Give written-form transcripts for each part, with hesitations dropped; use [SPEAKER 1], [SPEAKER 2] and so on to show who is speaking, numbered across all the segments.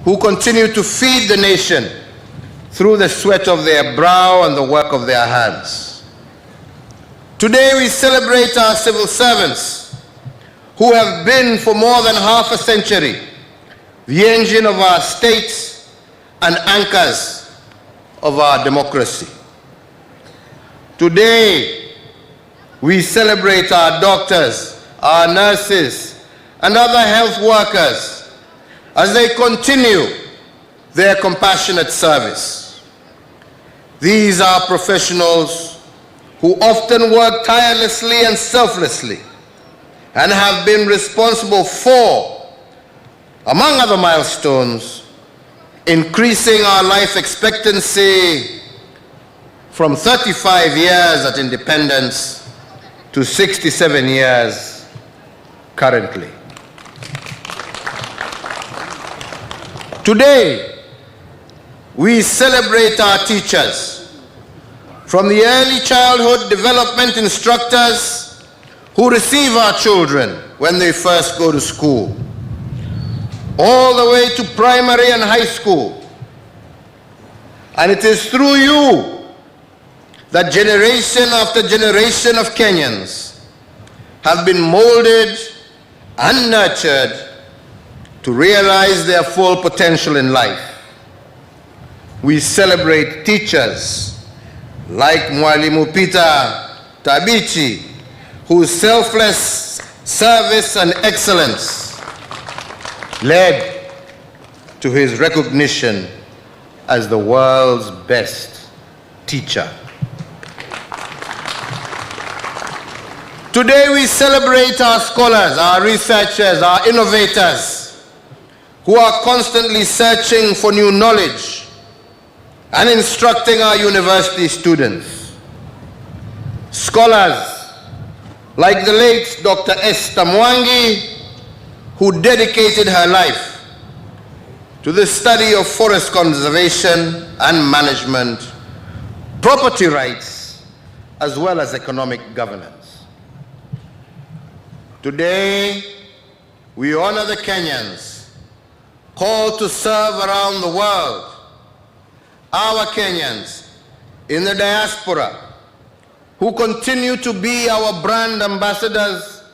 [SPEAKER 1] who continue to feed the nation through the sweat of their brow and the work of their hands. Today we celebrate our civil servants who have been for more than half a century the engine of our state and anchors of our democracy. Today we celebrate our doctors, our nurses, and other health workers as they continue their compassionate service. These are professionals who often work tirelessly and selflessly and have been responsible for, among other milestones, increasing our life expectancy from 35 years at independence to 67 years currently. Today, we celebrate our teachers, from the early childhood development instructors who receive our children when they first go to school, all the way to primary and high school. And it is through you that generation after generation of Kenyans have been molded and nurtured to realize their full potential in life. We celebrate teachers like Mwalimu Peter Tabichi, whose selfless service and excellence led to his recognition as the world's best teacher. Today we celebrate our scholars, our researchers, our innovators, who are constantly searching for new knowledge and instructing our university students. Scholars like the late Dr. Esther Mwangi, who dedicated her life to the study of forest conservation and management, property rights, as well as economic governance. Today, we honor the Kenyans called to serve around the world, our Kenyans in the diaspora, who continue to be our brand ambassadors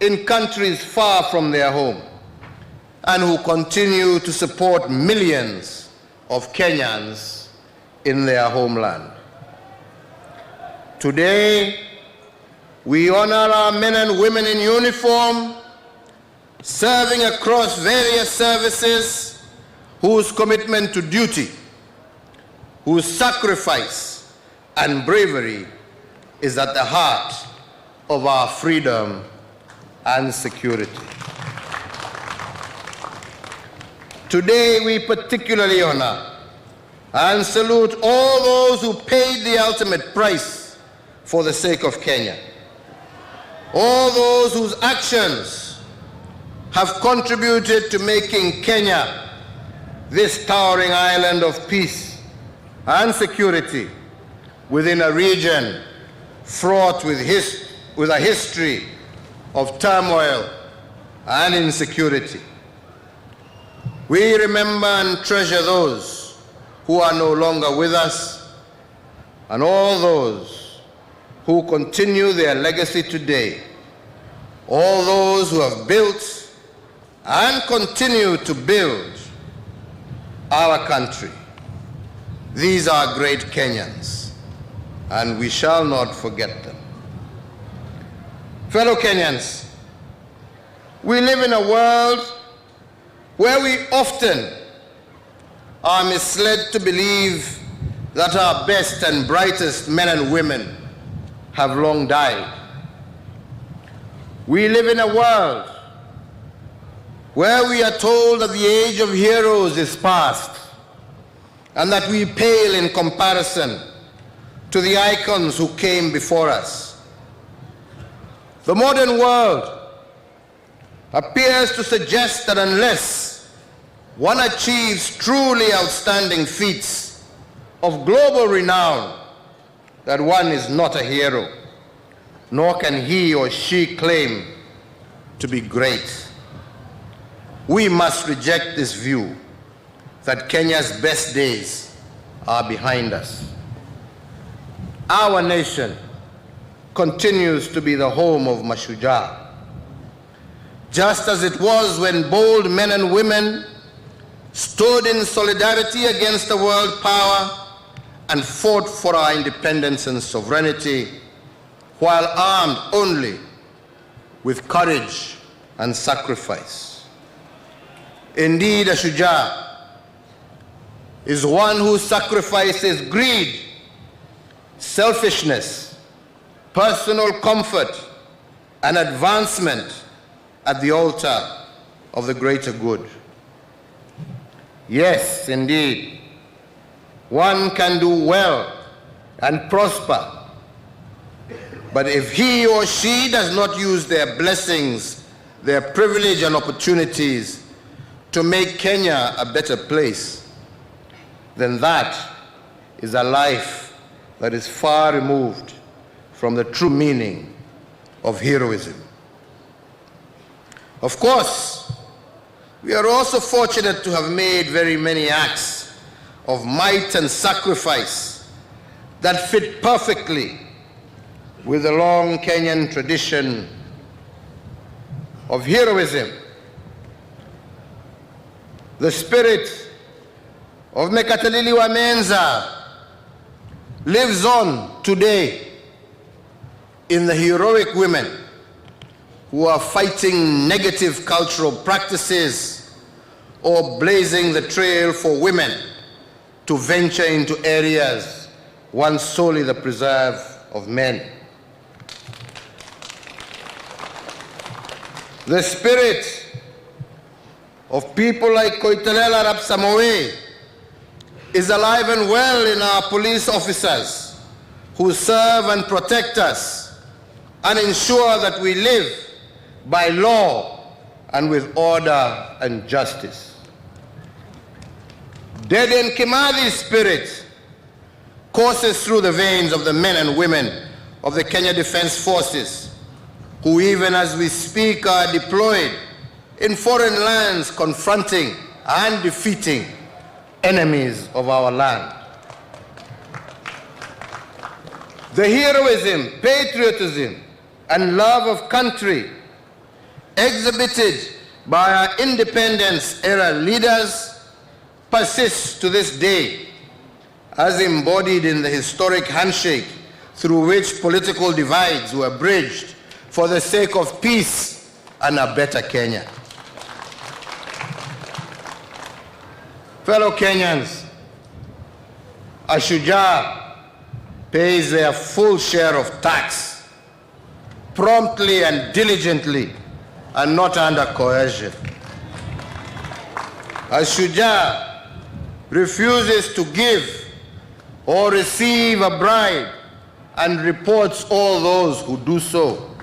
[SPEAKER 1] in countries far from their home, and who continue to support millions of Kenyans in their homeland. Today, we honor our men and women in uniform, serving across various services, whose commitment to duty, whose sacrifice and bravery is at the heart of our freedom and security. Today we particularly honor and salute all those who paid the ultimate price for the sake of Kenya, all those whose actions have contributed to making Kenya this towering island of peace and security within a region fraught with a history of turmoil and insecurity. We remember and treasure those who are no longer with us, and all those who continue their legacy today, all those who have built and continue to build our country. These are great Kenyans, and we shall not forget them. Fellow Kenyans, we live in a world where we often are misled to believe that our best and brightest men and women have long died. We live in a world where we are told that the age of heroes is past and that we pale in comparison to the icons who came before us. The modern world appears to suggest that unless one achieves truly outstanding feats of global renown, that one is not a hero, nor can he or she claim to be great. We must reject this view that Kenya's best days are behind us. Our nation continues to be the home of Mashujaa, just as it was when bold men and women stood in solidarity against the world power and fought for our independence and sovereignty, while armed only with courage and sacrifice. Indeed, a Shujaa is one who sacrifices greed, selfishness, personal comfort, and advancement at the altar of the greater good. Yes, indeed, one can do well and prosper, but if he or she does not use their blessings, their privilege and opportunities to make Kenya a better place, then that is a life that is far removed from the true meaning of heroism. Of course, we are also fortunate to have made very many acts of might and sacrifice that fit perfectly with the long Kenyan tradition of heroism. The spirit of Mekatilili Wamenza lives on today in the heroic women who are fighting negative cultural practices or blazing the trail for women to venture into areas once solely the preserve of men. The spirit of people like Koitalel Arap Samoei is alive and well in our police officers who serve and protect us and ensure that we live by law and with order and justice. Dedan Kimathi's spirit courses through the veins of the men and women of the Kenya Defense Forces, who even as we speak are deployed in foreign lands confronting and defeating enemies of our land. The heroism, patriotism, and love of country exhibited by our independence-era leaders persists to this day, as embodied in the historic handshake through which political divides were bridged for the sake of peace and a better Kenya. Fellow Kenyans, a Shujaa pays their full share of tax, promptly and diligently, and not under coercion. A Shujaa refuses to give or receive a bribe and reports all those who do so.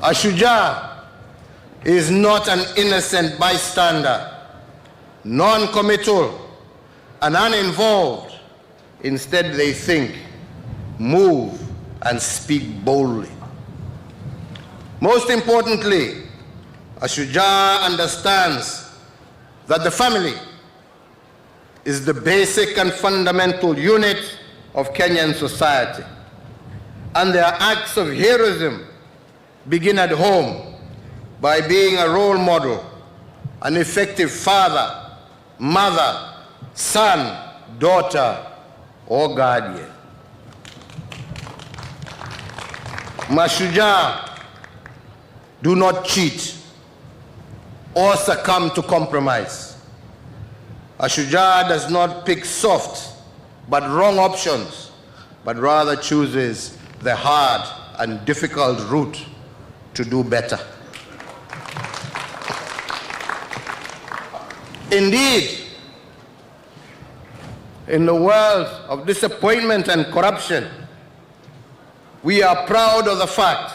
[SPEAKER 1] A Shujaa is not an innocent bystander, non-committal, and uninvolved. Instead, they think, move, and speak boldly. Most importantly, a Shujaa understands that the family is the basic and fundamental unit of Kenyan society, and their acts of heroism begin at home by being a role model, an effective father, mother, son, daughter, or guardian. Mashujaa do not cheat or succumb to compromise. A Shujaa does not pick soft but wrong options, but rather chooses the hard and difficult route to do better. Indeed, in the world of disappointment and corruption, we are proud of the fact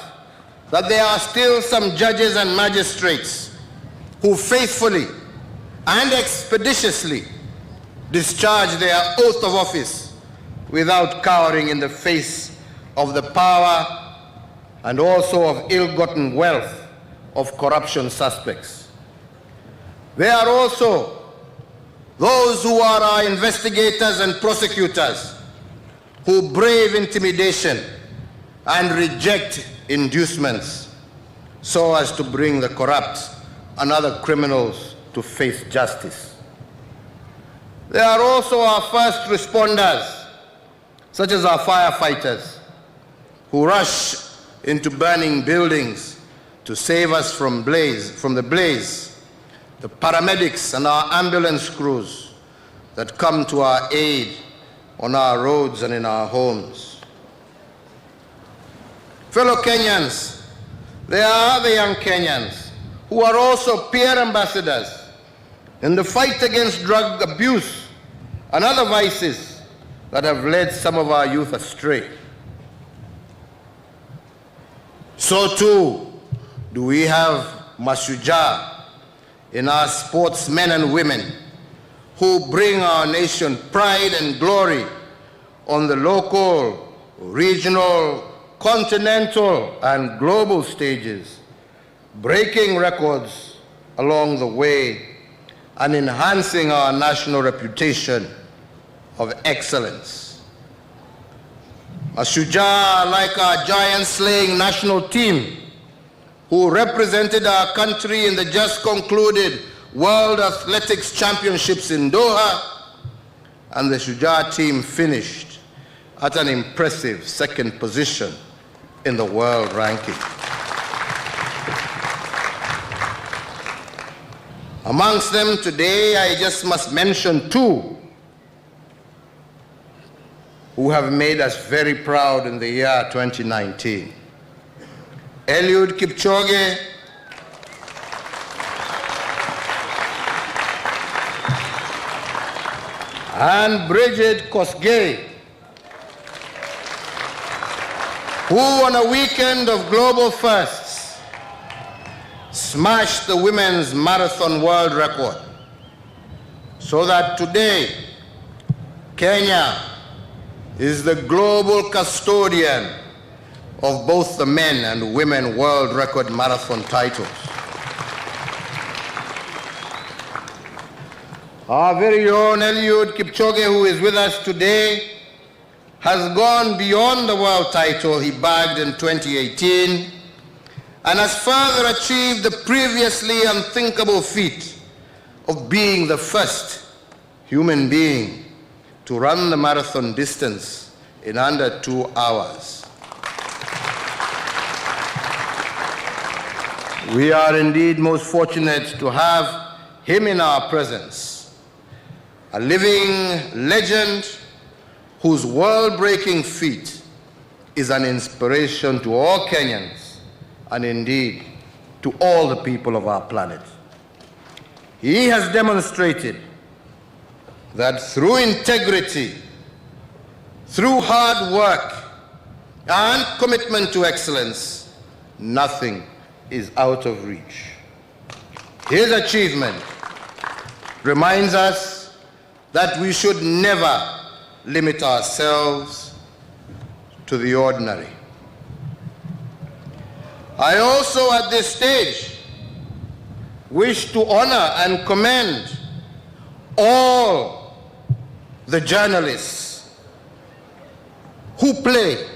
[SPEAKER 1] that there are still some judges and magistrates who faithfully and expeditiously discharge their oath of office without cowering in the face of the power and also of ill-gotten wealth of corruption suspects. There are also those who are our investigators and prosecutors who brave intimidation and reject inducements so as to bring the corrupt and other criminals to face justice. There are also our first responders, such as our firefighters, who rush into burning buildings to save us from the blaze, the paramedics and our ambulance crews that come to our aid on our roads and in our homes. Fellow Kenyans, there are other young Kenyans who are also peer ambassadors in the fight against drug abuse and other vices that have led some of our youth astray. So too do we have Mashujaa in our sportsmen and women who bring our nation pride and glory on the local, regional, continental, and global stages, breaking records along the way and enhancing our national reputation of excellence. Mashujaa, like our giant-slaying national team, who represented our country in the just concluded World Athletics Championships in Doha, and the Shujaa team finished at an impressive second position in the world ranking. Amongst them today, I just must mention two who have made us very proud in the year 2019. Eliud Kipchoge and Bridget Kosgei, who on a weekend of global firsts smashed the women's marathon world record, so that today Kenya is the global custodian of both the men and women world record marathon titles. Our very own Eliud Kipchoge, who is with us today, has gone beyond the world title he bagged in 2018 and has further achieved the previously unthinkable feat of being the first human being to run the marathon distance in under 2 hours. We are indeed most fortunate to have him in our presence, a living legend whose world-breaking feat is an inspiration to all Kenyans and indeed to all the people of our planet. He has demonstrated that through integrity, through hard work and commitment to excellence, nothing is out of reach. His achievement reminds us that we should never limit ourselves to the ordinary. I also at this stage wish to honor and commend all the journalists who play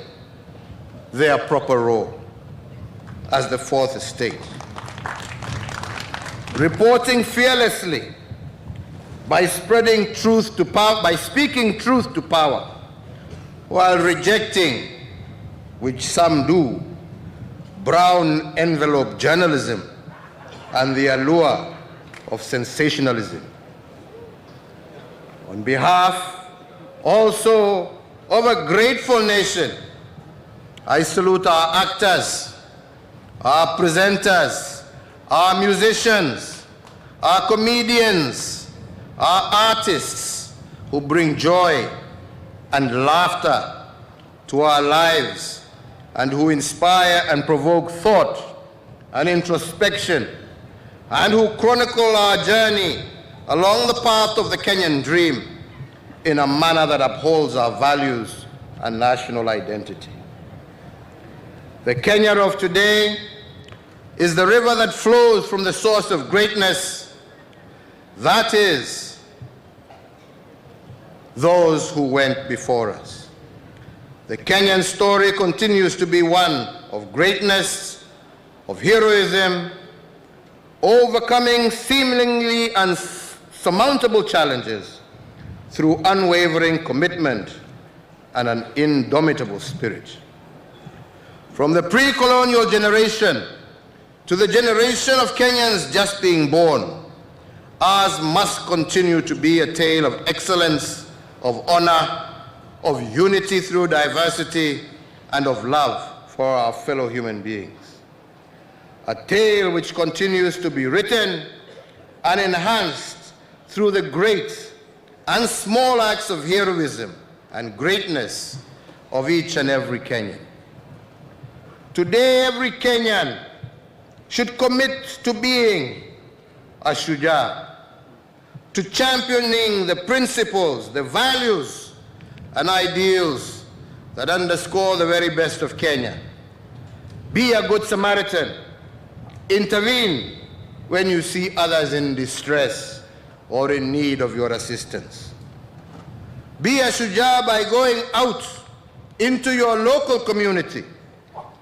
[SPEAKER 1] their proper role as the fourth estate, reporting fearlessly by spreading truth to power, by speaking truth to power, while rejecting, which some do, brown envelope journalism and the allure of sensationalism. On behalf also of a grateful nation, I salute our actors, our presenters, our musicians, our comedians, our artists who bring joy and laughter to our lives and who inspire and provoke thought and introspection and who chronicle our journey along the path of the Kenyan dream in a manner that upholds our values and national identity. The Kenya of today is the river that flows from the source of greatness That is, those who went before us. The Kenyan story continues to be one of greatness, of heroism, overcoming seemingly unsurmountable challenges through unwavering commitment and an indomitable spirit. From the pre-colonial generation to the generation of Kenyans just being born, ours must continue to be a tale of excellence, of honor, of unity through diversity, and of love for our fellow human beings. A tale which continues to be written and enhanced through the great and small acts of heroism and greatness of each and every Kenyan. Today, every Kenyan should commit to being a Mashujaa, to championing the principles, the values, and ideals that underscore the very best of Kenya. Be a good Samaritan. Intervene when you see others in distress or in need of your assistance. Be a Mashujaa by going out into your local community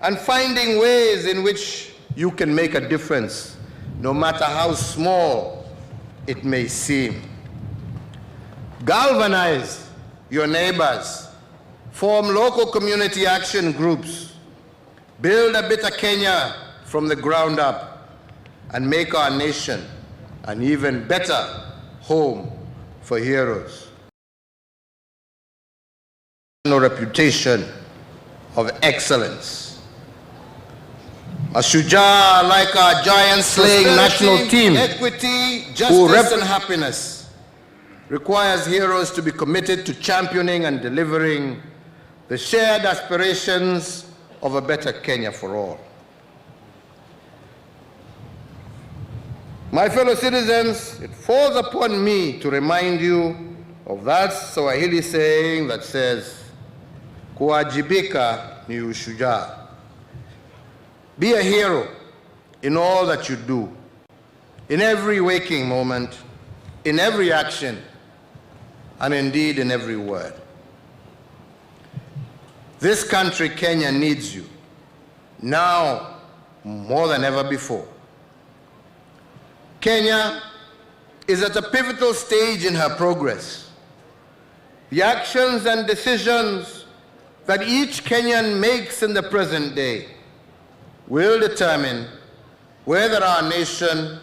[SPEAKER 1] and finding ways in which you can make a difference, no matter how small it may seem. Galvanize your neighbors, form local community action groups, build a better Kenya from the ground up, and make our nation an even better home for heroes. No reputation of excellence. A Mashujaa like our giant-slaying national team, equity, justice, and happiness requires heroes to be committed to championing and delivering the shared aspirations of a better Kenya for all. My fellow citizens, it falls upon me to remind you of that Swahili saying that says, kuwajibika ni ushujaa. Be a hero in all that you do, in every waking moment, in every action, and indeed in every word. This country, Kenya, needs you, now more than ever before. Kenya is at a pivotal stage in her progress. The actions and decisions that each Kenyan makes in the present day will determine whether our nation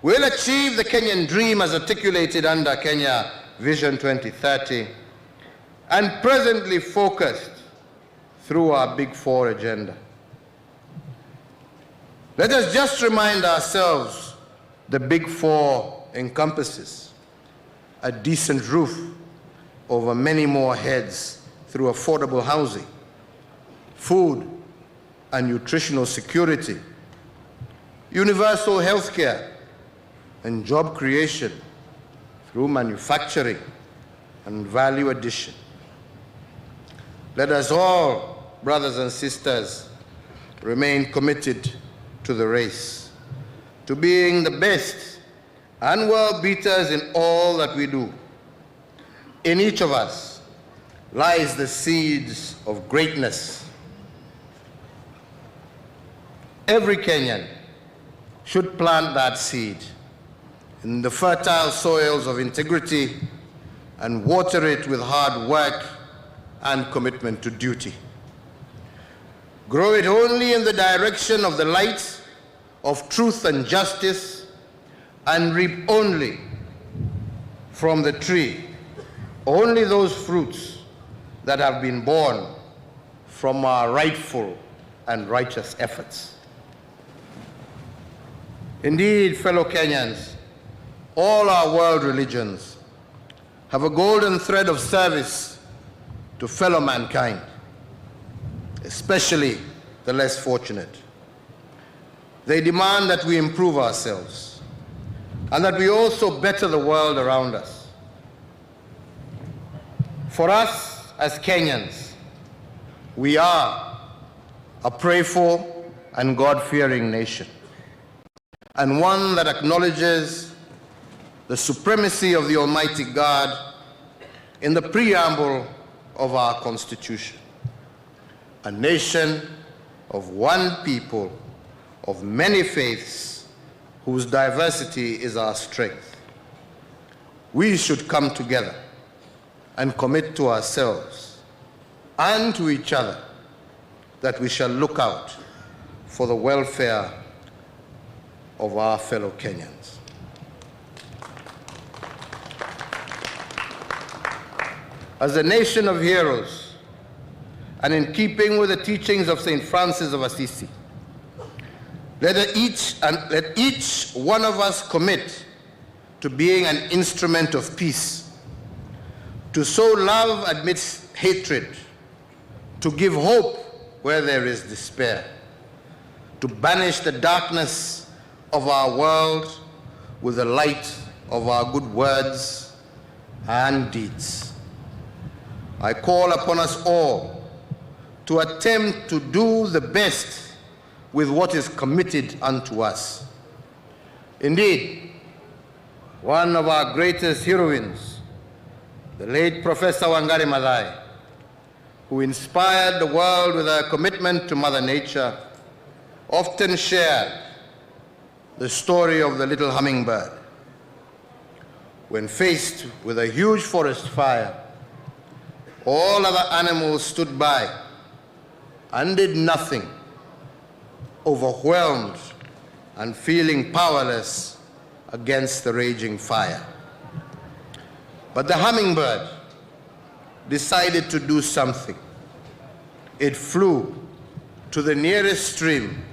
[SPEAKER 1] will achieve the Kenyan dream as articulated under Kenya Vision 2030 and presently focused through our Big Four agenda. Let us just remind ourselves the Big Four encompasses a decent roof over many more heads through affordable housing, food and nutritional security, universal health care, and job creation through manufacturing and value addition. Let us all, brothers and sisters, remain committed to the race, to being the best and world beaters in all that we do. In each of us lies the seeds of greatness. Every Kenyan should plant that seed in the fertile soils of integrity and water it with hard work and commitment to duty. Grow it only in the direction of the light of truth and justice, and reap only from the tree only those fruits that have been born from our rightful and righteous efforts. Indeed, fellow Kenyans, all our world religions have a golden thread of service to fellow mankind, especially the less fortunate. They demand that we improve ourselves and that we also better the world around us. For us as Kenyans, we are a prayerful and God-fearing nation, and one that acknowledges the supremacy of the Almighty God in the preamble of our Constitution. A nation of one people, of many faiths, whose diversity is our strength. We should come together and commit to ourselves and to each other that we shall look out for the welfare of our fellow Kenyans. As a nation of heroes, and in keeping with the teachings of St. Francis of Assisi, let each one of us commit to being an instrument of peace, to sow love amidst hatred, to give hope where there is despair, to banish the darkness of our world with the light of our good words and deeds. I call upon us all to attempt to do the best with what is committed unto us. Indeed, one of our greatest heroines, the late Professor Wangari Maathai, who inspired the world with her commitment to Mother Nature, often shared the story of the little hummingbird. When faced with a huge forest fire, all other animals stood by and did nothing, overwhelmed and feeling powerless against the raging fire. But the hummingbird decided to do something. It flew to the nearest stream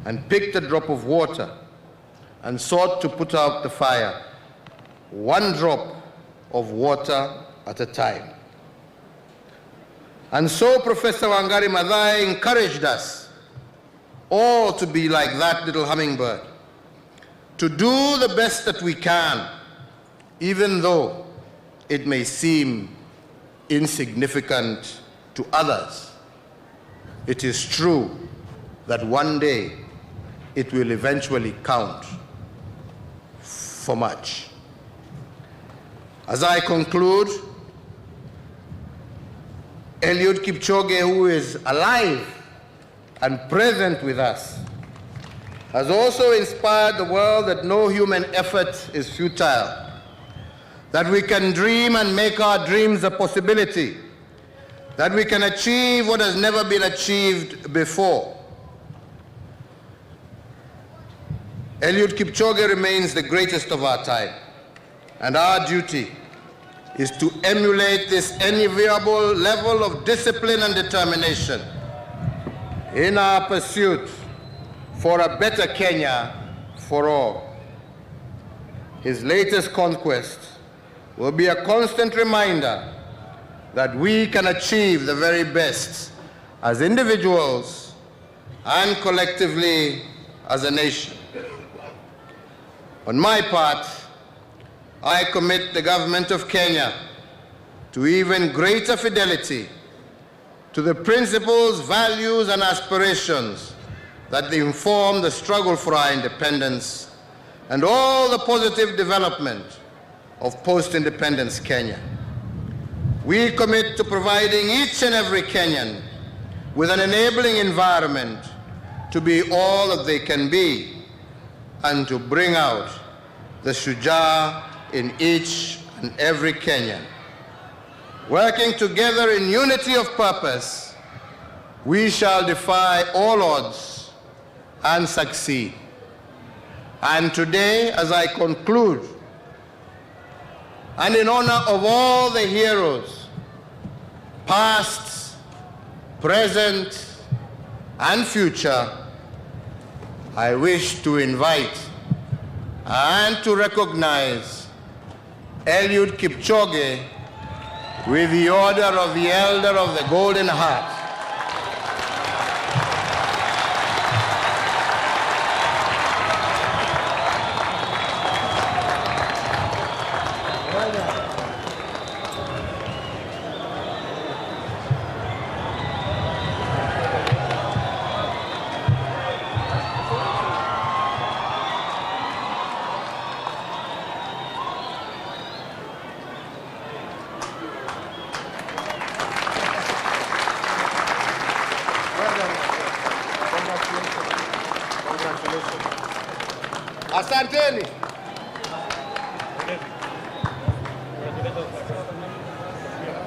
[SPEAKER 1] and picked a drop of water and sought to put out the fire, one drop of water at a time. And so Professor Wangari Maathai encouraged us all to be like that little hummingbird, to do the best that we can, even though it may seem insignificant to others. It is true that one day it will eventually count for much. As I conclude, Eliud Kipchoge, who is alive and present with us, has also inspired the world that no human effort is futile, that we can dream and make our dreams a possibility, that we can achieve what has never been achieved before. Eliud Kipchoge remains the greatest of our time, and our duty is to emulate this enviable level of discipline and determination in our pursuit for a better Kenya for all. His latest conquest will be a constant reminder that we can achieve the very best as individuals and collectively as a nation. On my part, I commit the government of Kenya to even greater fidelity to the principles, values, and aspirations that inform the struggle for our independence and all the positive development of post-independence Kenya. We commit to providing each and every Kenyan with an enabling environment to be all that they can be and to bring out the Mashujaa in each and every Kenyan. Working together in unity of purpose, we shall defy all odds and succeed. And today, as I conclude, and in honor of all the heroes, past, present, and future, I wish to invite and to recognize Eliud Kipchoge with the Order of the Elder of the Golden Heart. Asanteni.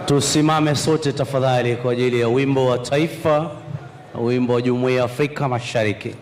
[SPEAKER 2] Tusimame sote tafadhali kwa ajili ya wimbo wa taifa, wimbo wa Jumuiya ya Afrika Mashariki.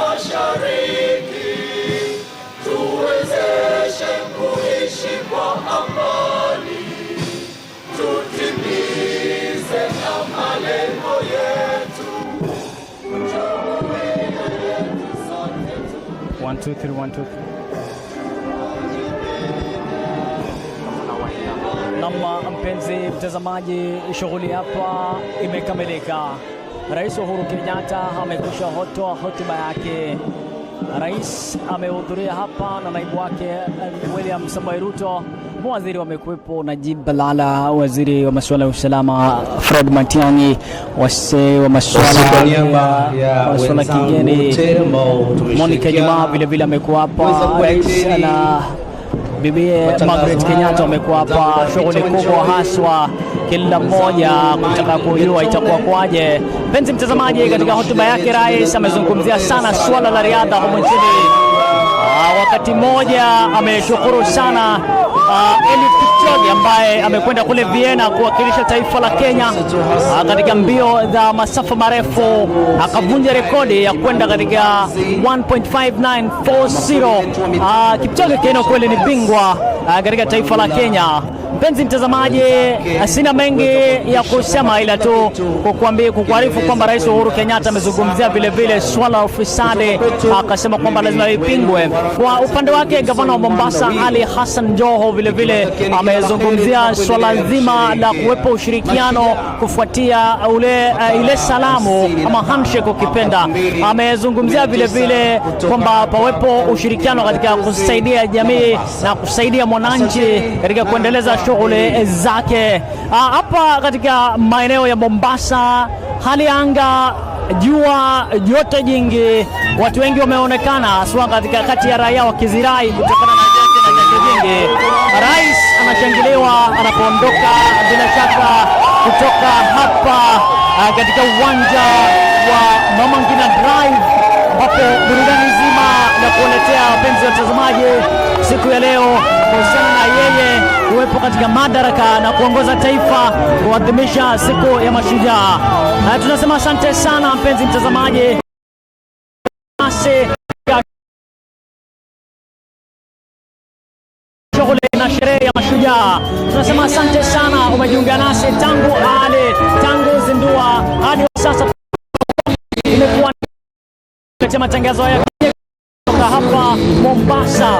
[SPEAKER 3] Mashariki, tuwezeshe kuishi kwa amani, tutimize na malengo yetu.
[SPEAKER 4] 1 2 3 1 2 3. Nama mpenzi mtazamaji, shughuli hapa imekamilika. Rais Uhuru Kenyatta amekwisha hotoa hotuba yake. Rais amehudhuria hapa na naibu wake William Samoei Ruto. Waziri wamekuwepo, Najib Balala, waziri wa masuala ya usalama Fred Matiang'i, waziri wa masuala ya kigeni Monica Juma vile vile amekuwa hapa. Rais na bibi Margaret Kenyatta wamekuwa hapa. Shughuli kubwa haswa, kila mmoja kutaka kujua itakuwa kwaje. Mpenzi mtazamaji, katika hotuba yake rais amezungumzia sana swala la riadha humu nchini. Wakati mmoja ameshukuru sana Eliud Kipchoge ambaye amekwenda kule Vienna kuwakilisha taifa la Kenya katika mbio za masafa marefu, akavunja rekodi ya kwenda katika 1.5940. Kipchoge Keino kweli ni bingwa katika taifa la Kenya. Mpenzi mtazamaji, sina mengi ya kusema ila tu kukuarifu kwamba Rais Uhuru Kenyatta amezungumzia vile vile swala la ufisadi, akasema kwamba lazima ipingwe. Kwa upande wake gavana wa Mombasa Ali Hassan Joho vile vile amezungumzia swala nzima la kuwepo ushirikiano kufuatia ile salamu ama handshake ukipenda. Amezungumzia vile vile kwamba pawepo ushirikiano katika kusaidia jamii na kusaidia mwananchi katika kuendeleza shughuli zake. Hapa katika maeneo ya Mombasa, hali ya anga, jua, joto jingi, watu wengi wameonekana haswa katika kati ya raia wakizirai kutokana na joto jingi. Rais anashangiliwa anapoondoka bila shaka kutoka hapa katika uwanja wa Mama Ngina Drive, ambapo burudani nzima na kuletea wapenzi watazamaji siku ya leo kuhusiana na yeye kuwepo katika madaraka na kuongoza taifa kuadhimisha siku ya Mashujaa. Tunasema asante sana mpenzi mtazamaji. Shughuli na sherehe ya Mashujaa. Tunasema asante sana, umejiunga nasi tangu zindua hadi sasa. Imekuwa katika matangazo ya kutoka hapa Mombasa.